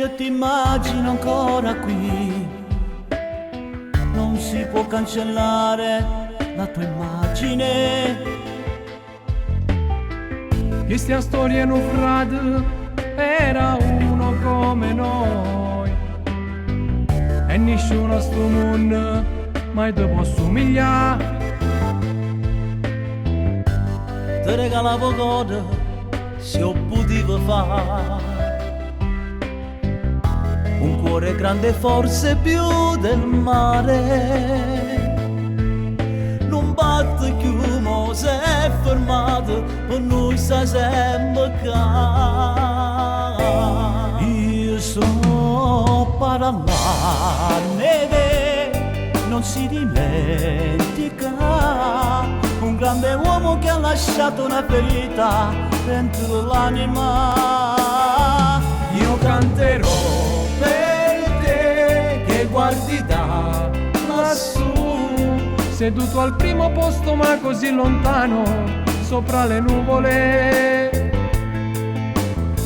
io ti immagino ancora qui. Non si può cancellare la tua immagine. Questa storia non frate era uno come noi e nessuno a sto mondo mai ti può somigliare. Ti regalavo cose se io potevo fare, un cuore grande forse più del mare. Non batte più, mo si è fermato, per noi sta sempre qua. Io sto parlando, neve non si dimentica, un grande uomo che ha lasciato una ferita dentro l'anima. Io canterò per te che guardi da lassù, seduto al primo posto ma così lontano, sopra le nuvole.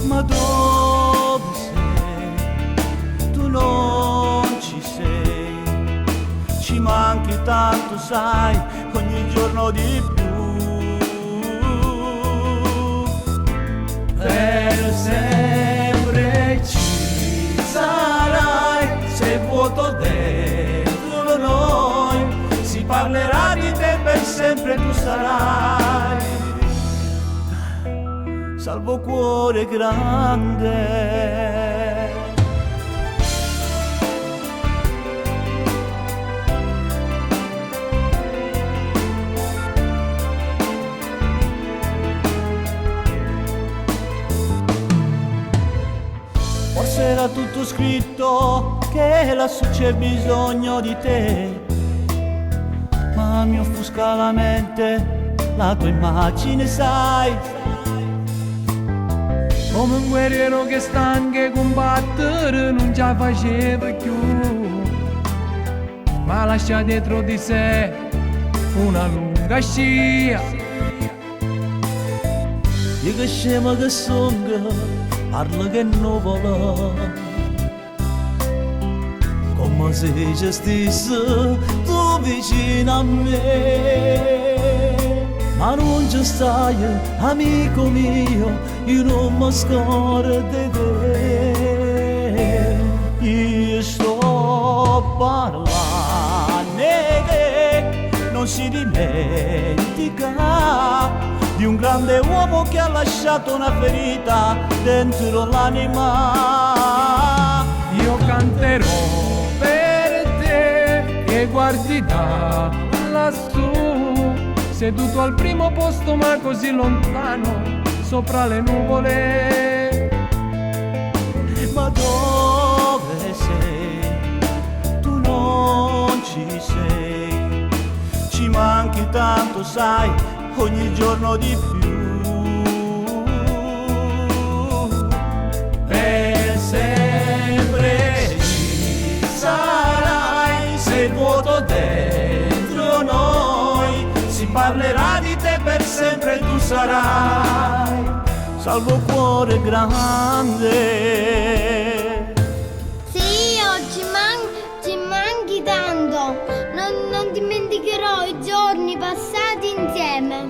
Ma dove sei? Tu non ci sei, ci manchi tanto sai, ogni giorno di più. Per sempre ci sarai, sei vuoto dentro noi, si parlerà di te per sempre tu sarai, salvo cuore grande. Forse era tutto scritto che lassù c'è bisogno di te, ma mi offusca la mente la tua immagine, sai. Come un guerriero che sta anche combattere non ce la faceva più, ma lascia dietro di sé una lunga scia. Io che scema che sono, parlo che non vuole, come se ci stessi tu vicino a me. Ma non ci stai, amico mio, io non mi scordo di te. Io sto parlando che non si dimentica di un grande uomo che ha lasciato una ferita dentro l'anima. Io canterò per te che guardi da lassù, seduto al primo posto ma così lontano, sopra le nuvole. Ma dove sei? Tu non ci sei, ci manchi tanto sai, ogni giorno di più. Per sempre ci sarai, sei vuoto dentro noi, si parlerà di te per sempre tu sarai, salvo cuore grande. Sì, oggi ci manchi tanto, non dimenticherò i giorni passati insieme.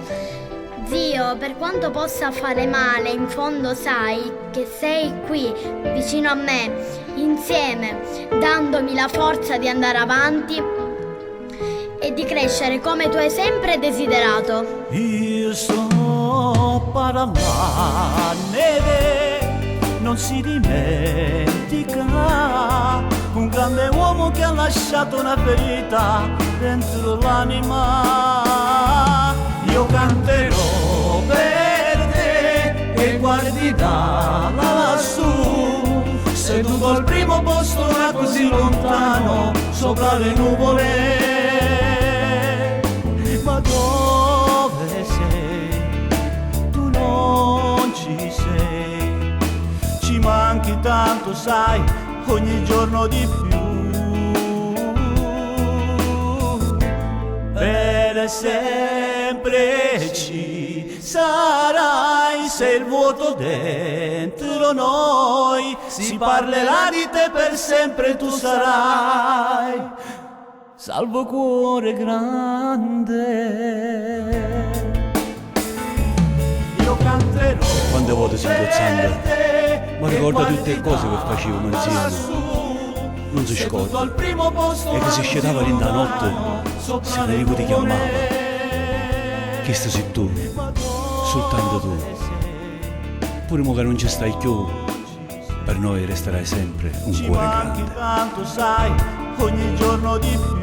Zio, per quanto possa fare male, in fondo sai che sei qui, vicino a me, insieme, dandomi la forza di andare avanti e di crescere come tu hai sempre desiderato. Io sto parlando, neve non si dimentica, un grande uomo che ha lasciato una ferita dentro l'anima. Io canterò per te e guardi da lassù, seduto al primo posto ma così lontano, sopra le nuvole. Ma dove sei? Tu non ci sei, ci manchi tanto sai, ogni giorno di più. Per sempre ci sarai, se il vuoto dentro noi si parlerà di te per sempre, tu sarai salvo cuore grande. Io canterò Quante volte singhiozzando, per te, ma ricorda e tutte le cose che facevamo insieme. lassù, Non si seduto scorda. al primo posto E che si scendava lì da notte, sopra se le venivo ti chiamava. nuvole. Che sei tu, soltanto tu. Pure mo che non ci stai più, per noi resterai sempre un Ci cuore manchi grande. tanto, sai, ogni giorno di più.